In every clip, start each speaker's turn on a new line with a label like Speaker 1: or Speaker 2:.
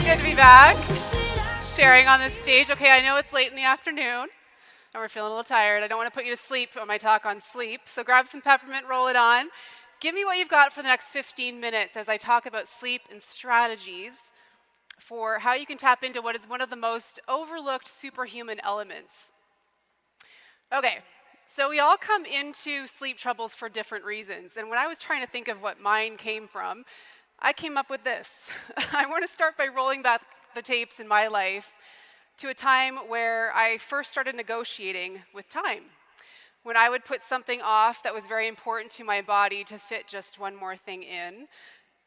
Speaker 1: Good to be back, sharing on this stage. Okay, I know it's late in the afternoon, and we're feeling a little tired. I don't want to put you to sleep on my talk on sleep, so grab some peppermint, roll it on. Give me what you've got for the next 15 minutes as I talk about sleep and strategies for how you can tap into what is one of the most overlooked superhuman elements. Okay, so we all come into sleep troubles for different reasons, and when I was trying to think of what mine came from, I came up with this. I want to start by rolling back the tapes in my life to a time where I first started negotiating with time. When I would put something off that was very important to my body to fit just one more thing in.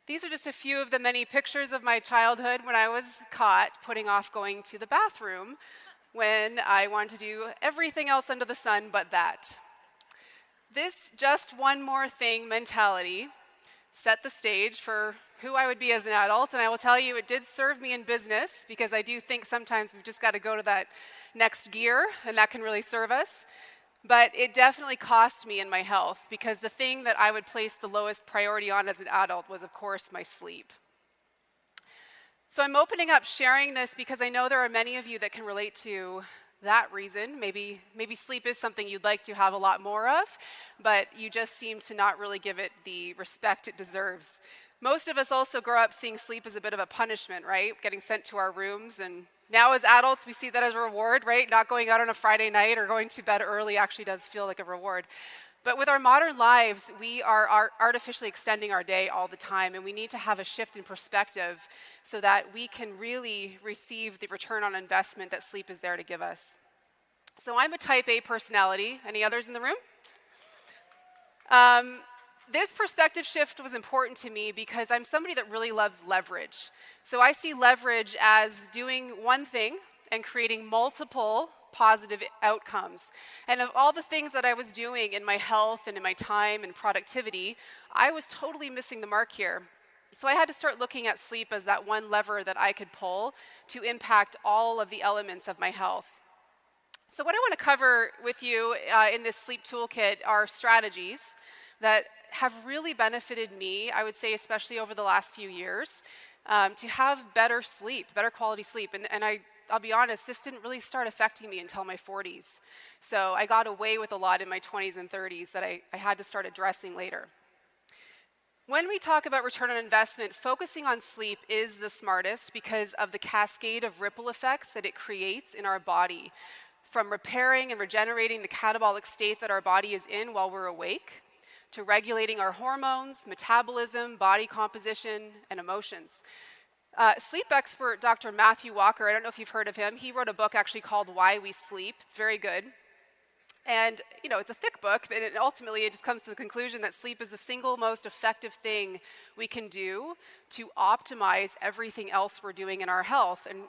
Speaker 1: These are just a few of the many pictures of my childhood when I was caught putting off going to the bathroom when I wanted to do everything else under the sun but that. This just one more thing mentality set the stage for who I would be as an adult, and I will tell you it did serve me in business because I do think sometimes we've just got to go to that next gear and that can really serve us. But it definitely cost me in my health because the thing that I would place the lowest priority on as an adult was, of course, my sleep. So I'm opening up sharing this because I know there are many of you that can relate to that reason. Maybe sleep is something you'd like to have a lot more of, but you just seem to not really give it the respect it deserves. Most of us also grow up seeing sleep as a bit of a punishment, right? Getting sent to our rooms, and now as adults we see that as a reward, right? Not going out on a Friday night or going to bed early actually does feel like a reward. But with our modern lives, we are artificially extending our day all the time, and we need to have a shift in perspective so that we can really receive the return on investment that sleep is there to give us. So I'm a type A personality. Any others in the room? This perspective shift was important to me because I'm somebody that really loves leverage. So I see leverage as doing one thing and creating multiple positive outcomes. And of all the things that I was doing in my health and in my time and productivity, I was totally missing the mark here. So I had to start looking at sleep as that one lever that I could pull to impact all of the elements of my health. So what I want to cover with you in this sleep toolkit are strategies that have really benefited me, I would say especially over the last few years, to have better sleep, better quality sleep. And I'll be honest, this didn't really start affecting me until my 40s. So I got away with a lot in my 20s and 30s that I had to start addressing later. When we talk about return on investment, focusing on sleep is the smartest because of the cascade of ripple effects that it creates in our body, from repairing and regenerating the catabolic state that our body is in while we're awake, to regulating our hormones, metabolism, body composition, and emotions. Sleep expert Dr. Matthew Walker, I don't know if you've heard of him, he wrote a book actually called Why We Sleep. It's very good. And, it's a thick book, but ultimately it just comes to the conclusion that sleep is the single most effective thing we can do to optimize everything else we're doing in our health. And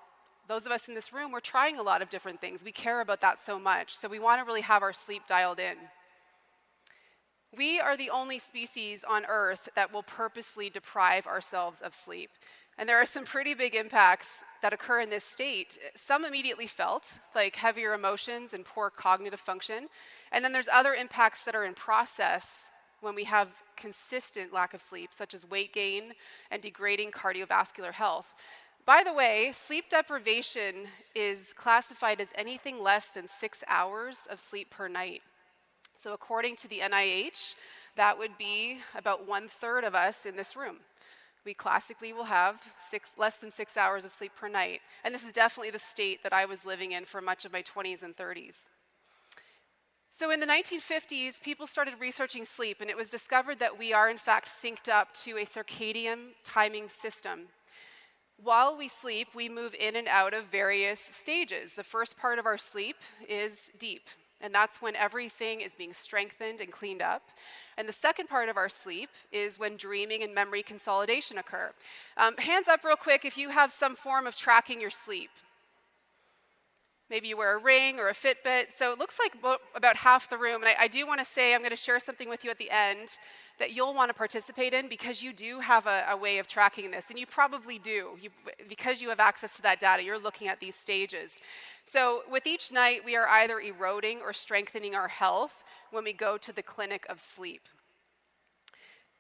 Speaker 1: those of us in this room, we're trying a lot of different things. We care about that so much. So we want to really have our sleep dialed in. We are the only species on Earth that will purposely deprive ourselves of sleep. And there are some pretty big impacts that occur in this state. Some immediately felt, like heavier emotions and poor cognitive function. And then there's other impacts that are in process when we have consistent lack of sleep, such as weight gain and degrading cardiovascular health. By the way, sleep deprivation is classified as anything less than 6 hours of sleep per night. So according to the NIH, that would be about 1/3 of us in this room. We classically will have less than 6 hours of sleep per night. And this is definitely the state that I was living in for much of my 20s and 30s. So in the 1950s, people started researching sleep, and it was discovered that we are in fact synced up to a circadian timing system. While we sleep, we move in and out of various stages. The first part of our sleep is deep, and that's when everything is being strengthened and cleaned up. And the second part of our sleep is when dreaming and memory consolidation occur. Hands up real quick if you have some form of tracking your sleep. Maybe you wear a ring or a Fitbit. So it looks like about half the room. And I do want to say, I'm going to share something with you at the end that you'll want to participate in because you do have a way of tracking this. And you probably do. Because you have access to that data, you're looking at these stages. So with each night, we are either eroding or strengthening our health when we go to the clinic of sleep.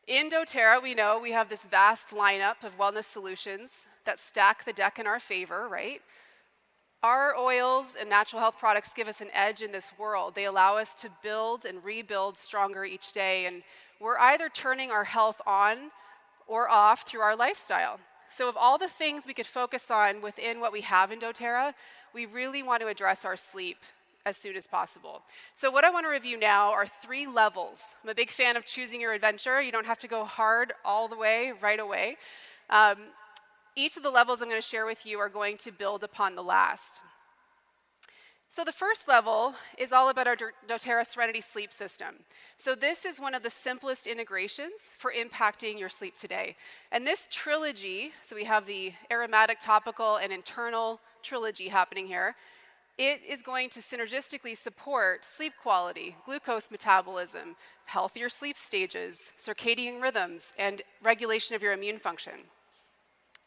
Speaker 1: In doTERRA, we know we have this vast lineup of wellness solutions that stack the deck in our favor, right? Our oils and natural health products give us an edge in this world. They allow us to build and rebuild stronger each day, and we're either turning our health on or off through our lifestyle. So of all the things we could focus on within what we have in doTERRA, we really want to address our sleep as soon as possible. So what I want to review now are 3 levels. I'm a big fan of choosing your adventure. You don't have to go hard all the way, right away. Each of the levels I'm going to share with you are going to build upon the last. So the first level is all about our doTERRA Serenity Sleep System. So this is one of the simplest integrations for impacting your sleep today. And this trilogy, so we have the aromatic, topical, and internal trilogy happening here, it is going to synergistically support sleep quality, glucose metabolism, healthier sleep stages, circadian rhythms, and regulation of your immune function.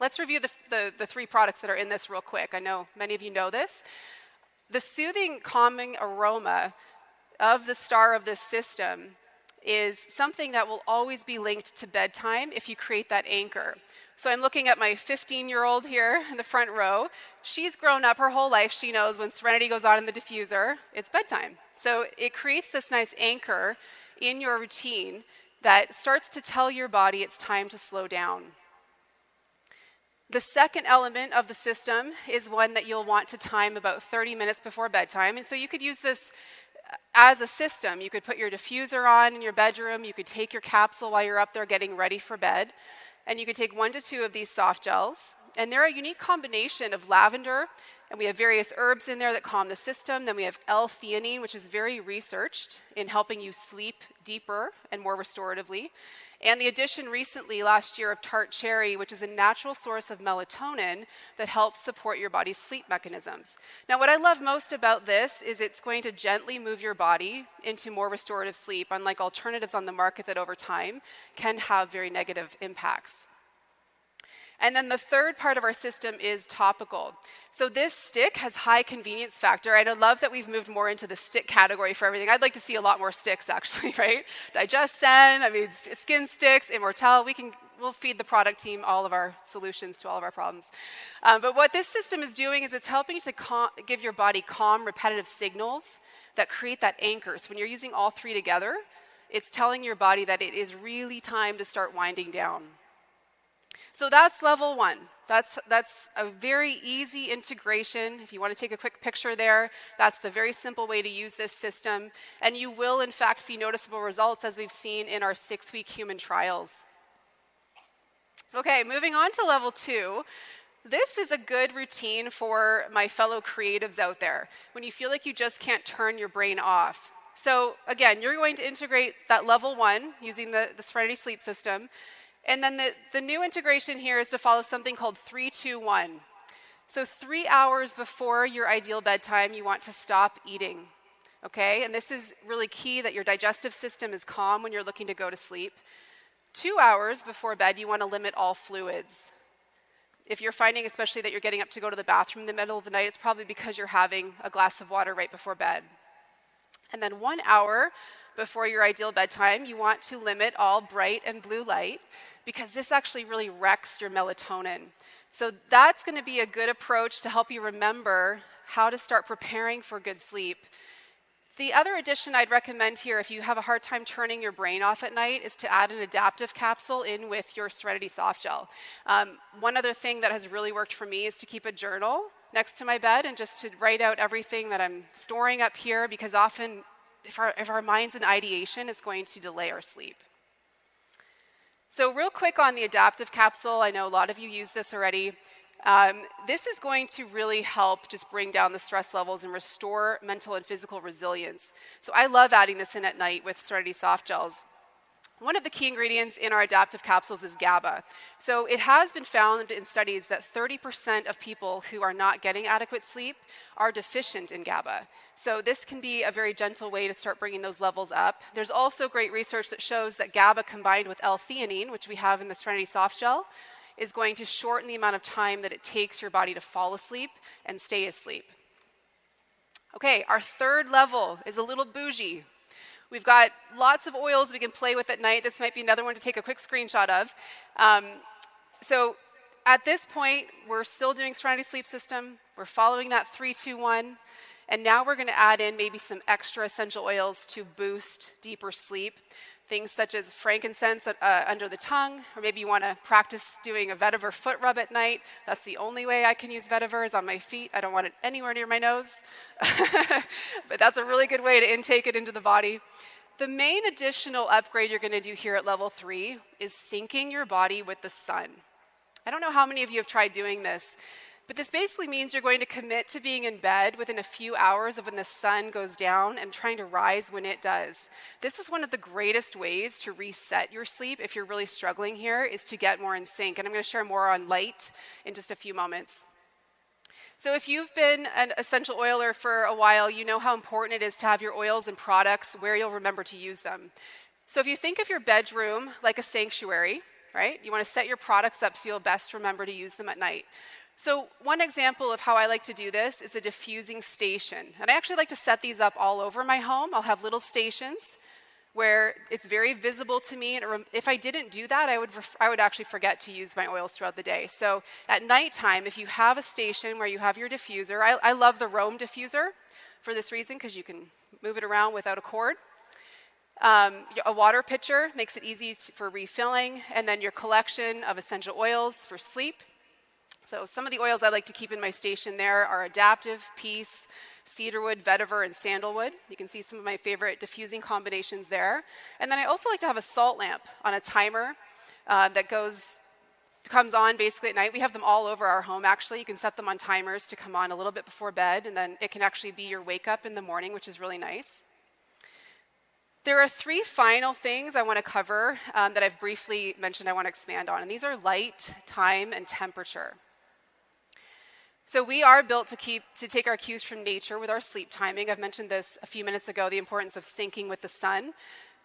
Speaker 1: Let's review the 3 products that are in this real quick. I know many of you know this. The soothing, calming aroma of the star of this system is something that will always be linked to bedtime if you create that anchor. So I'm looking at my 15-year-old here in the front row. She's grown up her whole life. She knows when Serenity goes on in the diffuser, it's bedtime. So it creates this nice anchor in your routine that starts to tell your body it's time to slow down. The second element of the system is one that you'll want to time about 30 minutes before bedtime. And so you could use this as a system. You could put your diffuser on in your bedroom. You could take your capsule while you're up there getting ready for bed. And you could take 1 to 2 of these soft gels. And they're a unique combination of lavender, and we have various herbs in there that calm the system. Then we have L-theanine, which is very researched in helping you sleep deeper and more restoratively. And the addition recently, last year, of tart cherry, which is a natural source of melatonin that helps support your body's sleep mechanisms. Now, what I love most about this is it's going to gently move your body into more restorative sleep, unlike alternatives on the market that over time can have very negative impacts. And then the third part of our system is topical. So this stick has high convenience factor, and I love that we've moved more into the stick category for everything. I'd like to see a lot more sticks, actually, right? DigestZen, skin sticks, Immortelle. We'll feed the product team all of our solutions to all of our problems. But what this system is doing is it's helping to give your body calm, repetitive signals that create that anchor. So when you're using all 3 together, it's telling your body that it is really time to start winding down. So that's level 1. That's a very easy integration. If you want to take a quick picture there, that's the very simple way to use this system. And you will, in fact, see noticeable results as we've seen in our 6-week human trials. Okay, moving on to level 2. This is a good routine for my fellow creatives out there when you feel like you just can't turn your brain off. So again, you're going to integrate that level 1 using the Serenity Sleep System. And then the new integration here is to follow something called 3-2-1. So 3 hours before your ideal bedtime, you want to stop eating, okay? And this is really key that your digestive system is calm when you're looking to go to sleep. 2 hours before bed, you want to limit all fluids. If you're finding especially that you're getting up to go to the bathroom in the middle of the night, it's probably because you're having a glass of water right before bed. And then 1 hour before your ideal bedtime, you want to limit all bright and blue light, because this actually really wrecks your melatonin. So that's going to be a good approach to help you remember how to start preparing for good sleep. The other addition I'd recommend here, if you have a hard time turning your brain off at night, is to add an adaptive capsule in with your Serenity Softgel. One other thing that has really worked for me is to keep a journal next to my bed and just to write out everything that I'm storing up here, because often if our mind's in ideation, it's going to delay our sleep. So real quick on the adaptive capsule, I know a lot of you use this already. This is going to really help just bring down the stress levels and restore mental and physical resilience. So I love adding this in at night with Serenity Softgels. One of the key ingredients in our adaptive capsules is GABA. So it has been found in studies that 30% of people who are not getting adequate sleep are deficient in GABA. So this can be a very gentle way to start bringing those levels up. There's also great research that shows that GABA combined with L-theanine, which we have in the Serenity Softgel, is going to shorten the amount of time that it takes your body to fall asleep and stay asleep. Okay, our third level is a little bougie. We've got lots of oils we can play with at night. This might be another one to take a quick screenshot of. So at this point, we're still doing Serenity Sleep System. We're following that 3-2-1. And now we're going to add in maybe some extra essential oils to boost deeper sleep. Things such as frankincense under the tongue, or maybe you want to practice doing a vetiver foot rub at night. That's the only way I can use vetiver is on my feet. I don't want it anywhere near my nose. But that's a really good way to intake it into the body. The main additional upgrade you're going to do here at level 3 is syncing your body with the sun. I don't know how many of you have tried doing this, but this basically means you're going to commit to being in bed within a few hours of when the sun goes down and trying to rise when it does. This is one of the greatest ways to reset your sleep if you're really struggling here, is to get more in sync. And I'm going to share more on light in just a few moments. So if you've been an essential oiler for a while, you know how important it is to have your oils and products where you'll remember to use them. So if you think of your bedroom like a sanctuary, right? You want to set your products up so you'll best remember to use them at night. So one example of how I like to do this is a diffusing station. And I actually like to set these up all over my home. I'll have little stations where it's very visible to me. And if I didn't do that, I would actually forget to use my oils throughout the day. So at nighttime, if you have a station where you have your diffuser, I love the Roam diffuser for this reason, because you can move it around without a cord. A water pitcher makes it easy for refilling, and then your collection of essential oils for sleep. So some of the oils I like to keep in my station there are Adaptive, Peace, Cedarwood, Vetiver, and Sandalwood. You can see some of my favorite diffusing combinations there. And then I also like to have a salt lamp on a timer that comes on basically at night. We have them all over our home, actually. You can set them on timers to come on a little bit before bed, and then it can actually be your wake up in the morning, which is really nice. There are 3 final things I want to cover that I've briefly mentioned I want to expand on, and these are light, time, and temperature. So we are built to take our cues from nature with our sleep timing. I've mentioned this a few minutes ago, the importance of syncing with the sun.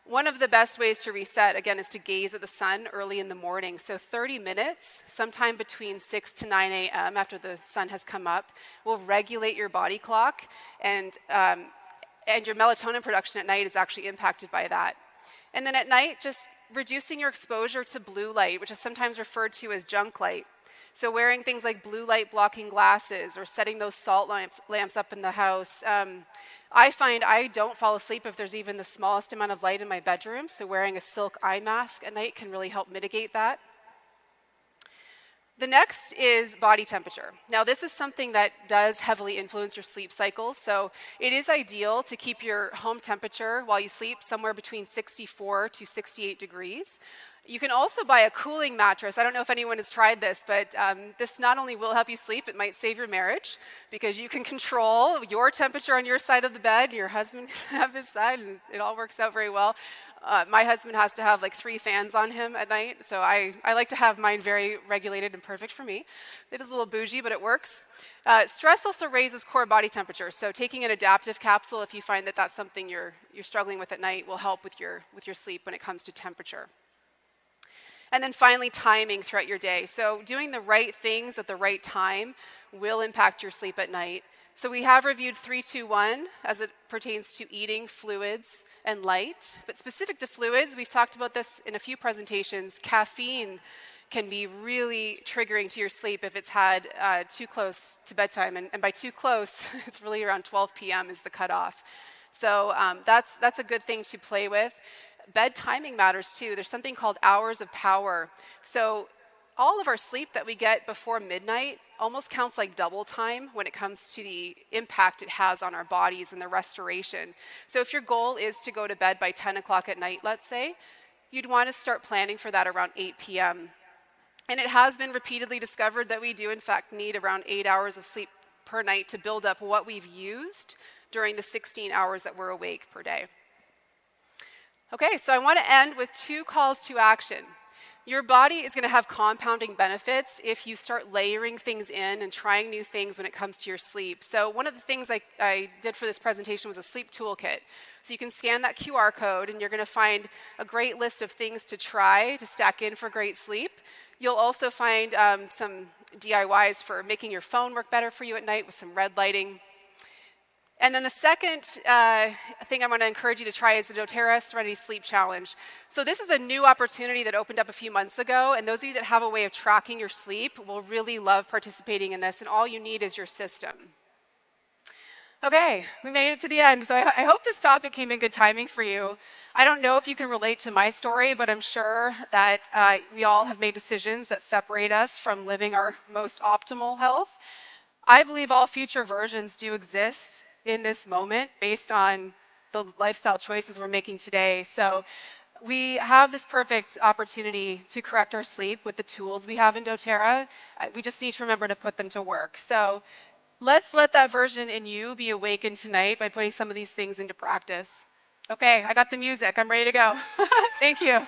Speaker 1: One of the best ways to reset, again, is to gaze at the sun early in the morning. So 30 minutes, sometime between 6 to 9 a.m. after the sun has come up, will regulate your body clock, and your melatonin production at night is actually impacted by that. And then at night, just reducing your exposure to blue light, which is sometimes referred to as junk light. So wearing things like blue light blocking glasses or setting those salt lamps up in the house. I find I don't fall asleep if there's even the smallest amount of light in my bedroom, so wearing a silk eye mask at night can really help mitigate that. The next is body temperature. Now, this is something that does heavily influence your sleep cycles, so it is ideal to keep your home temperature while you sleep somewhere between 64 to 68 degrees. You can also buy a cooling mattress. I don't know if anyone has tried this, but this not only will help you sleep, it might save your marriage, because you can control your temperature on your side of the bed, your husband can have his side, and it all works out very well. My husband has to have like 3 fans on him at night, so I like to have mine very regulated and perfect for me. It is a little bougie, but it works. Stress also raises core body temperature, so taking an adaptive capsule, if you find that that's something you're struggling with at night, will help with your sleep when it comes to temperature. And then finally, timing throughout your day. So doing the right things at the right time will impact your sleep at night. So we have reviewed 3-2-1 as it pertains to eating, fluids, and light. But specific to fluids, we've talked about this in a few presentations. Caffeine can be really triggering to your sleep if it's had too close to bedtime. And by too close, it's really around 12 p.m. is the cutoff. So that's a good thing to play with. Bed timing matters too. There's something called hours of power. So all of our sleep that we get before midnight almost counts like double time when it comes to the impact it has on our bodies and the restoration. So if your goal is to go to bed by 10 o'clock at night, let's say, you'd want to start planning for that around 8 p.m. And it has been repeatedly discovered that we do in fact need around 8 hours of sleep per night to build up what we've used during the 16 hours that we're awake per day. Okay, so I want to end with 2 calls to action. Your body is going to have compounding benefits if you start layering things in and trying new things when it comes to your sleep. So one of the things I did for this presentation was a sleep toolkit. So you can scan that QR code and you're going to find a great list of things to try to stack in for great sleep. You'll also find some DIYs for making your phone work better for you at night with some red lighting. And then the second thing I'm going to encourage you to try is the doTERRA Serenity Sleep Challenge. So this is a new opportunity that opened up a few months ago, and those of you that have a way of tracking your sleep will really love participating in this, and all you need is your system. Okay, we made it to the end, so I hope this topic came in good timing for you. I don't know if you can relate to my story, but I'm sure that we all have made decisions that separate us from living our most optimal health. I believe all future versions do exist in this moment based on the lifestyle choices we're making today. So we have this perfect opportunity to correct our sleep with the tools we have in doTERRA. We just need to remember to put them to work. So let's let that version in you be awakened tonight by putting some of these things into practice. Okay, I got the music. I'm ready to go. Thank you.